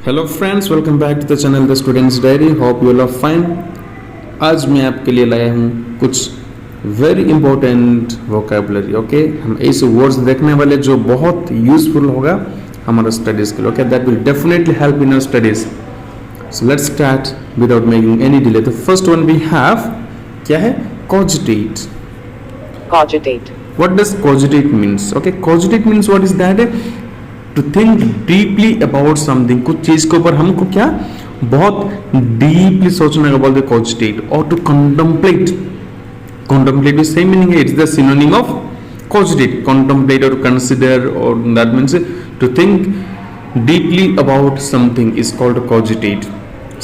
Hello friends, welcome back to the channel the students diary. Hope you all are fine. आज मैं आपके लिए लाया हूँ कुछ वेरी इंपॉर्टेंट वोकैबुलरी। ओके, हम ऐसे वर्ड्स देखने वाले जो बहुत यूजफुल होगा हमारे स्टडीज के लिए। Okay, that will definitely help in our studies. So let's start without making any delay. The first one we have, क्या है? कोजिटेट। Cogitate. What does cogitate means? Okay, cogitate means what is that? To think deeply about something। कुछ चीज के ऊपर हमको क्या बहुत deeply सोचने का बोलते cogitate। और to contemplate, contemplate भी same meaning है। It's the synonym of cogitate, contemplate or consider, or that means to think deeply about something is called cogitate.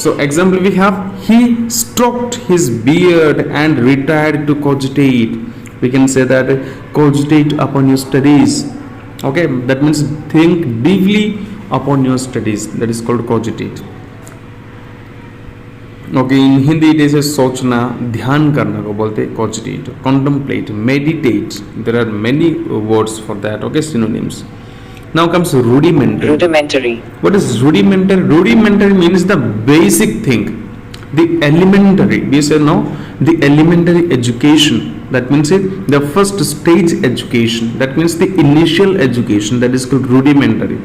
So example we have, he stroked his beard and retired to cogitate. We can say that cogitate upon your studies. Okay, that means think deeply upon your studies. That is called cogitate. Okay, in Hindi it is a सोचना, ध्यान करना को बोलते हैं cogitate, contemplate, meditate. There are many words for that. Okay, synonyms. Now comes rudimentary. Rudimentary. What is rudimentary? Rudimentary means the basic thing, the elementary. We say no, the elementary education. That means the first stage education. That means the initial education. That is called rudimentary.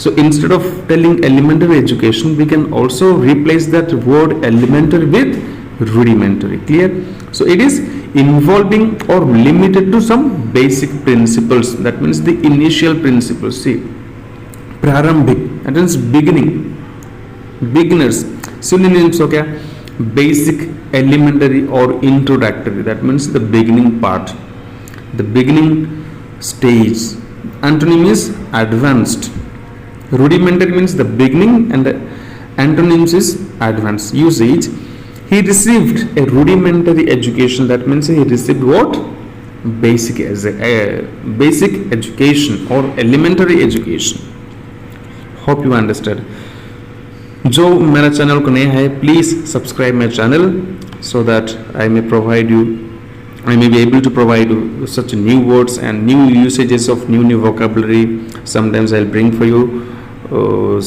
So instead of telling elementary education, we can also replace that word elementary with rudimentary. Clear? So it is involving or limited to some basic principles. That means the initial principles. See, prarambhik, that means beginning, beginners. Synonyms of क्या? Basic, elementary or introductory. That means the beginning part, the beginning stage. Antonym is advanced. Rudimentary means the beginning and the antonyms is advanced. Usage, he received a rudimentary education. That means he received what? Basic, as a basic education or elementary education. Hope you understood. जो मेरा channel को नया है, please subscribe my channel so that I may be able to provide you such new words and new usages of new vocabulary. Sometimes I'll bring for you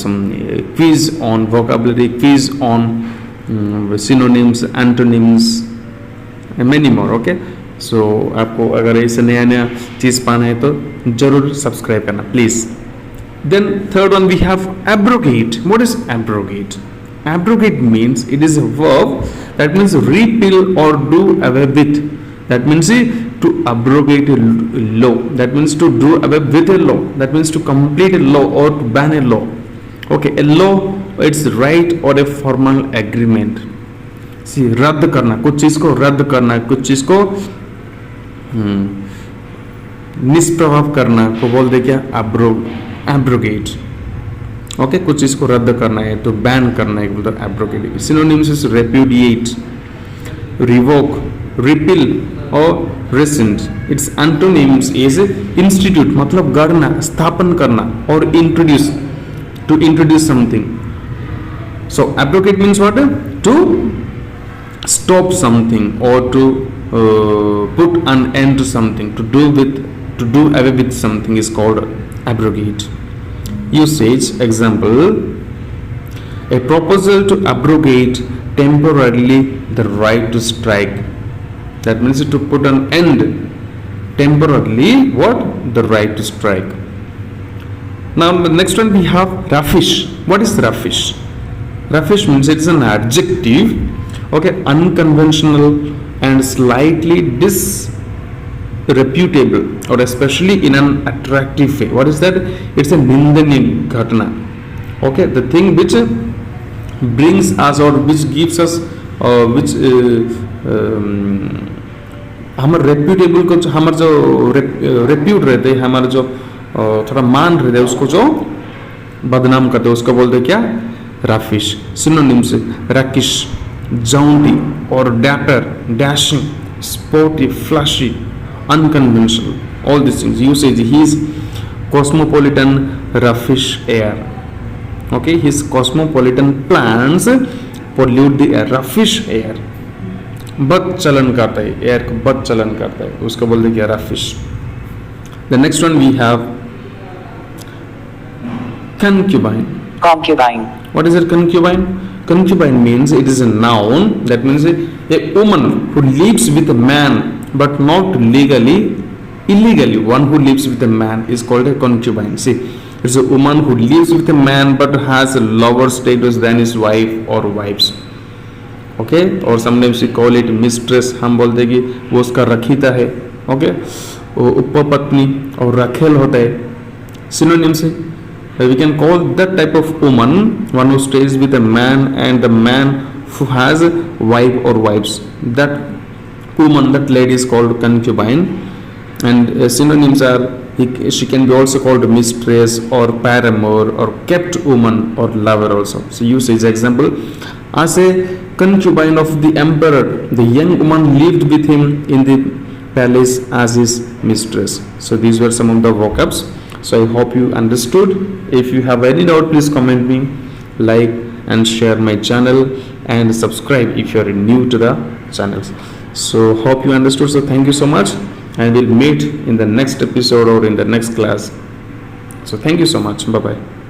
some quiz on vocabulary, quiz on synonyms, antonyms and many more. Okay, so आपको अगर ऐसे नया चीज़ पाना है तो ज़रूर subscribe करना please. Then third one we have abrogate. What is abrogate? Abrogate means it is a verb that means repeal or do away with. That means to abrogate a law. That means to do away with a law. That means to complete a law or to ban a law. Okay, a law, it's right or a formal agreement. See, रद्द करना, कुछ चीज को रद्द करना, कुछ चीज को निष्प्रभाव करना को बोलते क्या? एब्रोगेट। ओके, कुछ चीज को रद्द करना है तो बैन करना है बोलते abrogate. Synonyms is repudiate, revoke, repeal और rescind. Its antonyms is institute, मतलब गढ़ना, स्थापन करना, और introduce, to introduce something. So abrogate means what? To stop something और to put an end to something, to do away with something is called abrogate. Usage, example, a proposal to abrogate temporarily the right to strike. That means to put an end temporarily, what? The right to strike. Now the next one we have raffish. What is raffish? Raffish means it's an adjective, okay, unconventional and slightly disreputable, or especially in an attractive way. What is that? It's a nindaniya ghatna. Okay, the thing which brings us or which gives us which हमारे reputable को, हमारे जो repute रहते हैं, हमारे जो थोड़ा मान रहते हैं, उसको जो बदनाम करते हैं, उसको बोलते क्या? Raffish. Synonyms rakish, jaunty or dapper, dashing, sporty, flashy, unconventional, all these things. Usage, he is cosmopolitan, raffish air. Okay, his cosmopolitan plans pollute the air. Raffish air, बद चलन करता है, एयर को बद चलन करता है, उसको बोलते क्या? Raffish. The next one we have concubine. Concubine. What is a concubine? Concubine means it is a noun, that means a woman who lives with a man but not legally, illegally. One who lives with a man is called a concubine. See, it's a woman who lives with a man but has a lower status than his wife or wives. Okay और sometimes we call it mistress, हम बोलते हैं कि वो उसका रखीता है. Okay वो उपपत्नी और रखेल होता है. सिनोनिम्स है. We can call that type of woman one who stays with a man and the man who has a wife or wives. That woman, that lady is called concubine. And synonyms are she can be also called mistress or paramour or kept woman or lover also. So use as example, as a concubine of the emperor, the young woman lived with him in the palace as his mistress. So these were some of the vocabs. So I hope you understood. If you have any doubt, please comment me, like and share my channel and subscribe if you are new to the channels. So hope you understood. So thank you so much, and we'll meet in the next episode or in the next class. So thank you so much. Bye bye.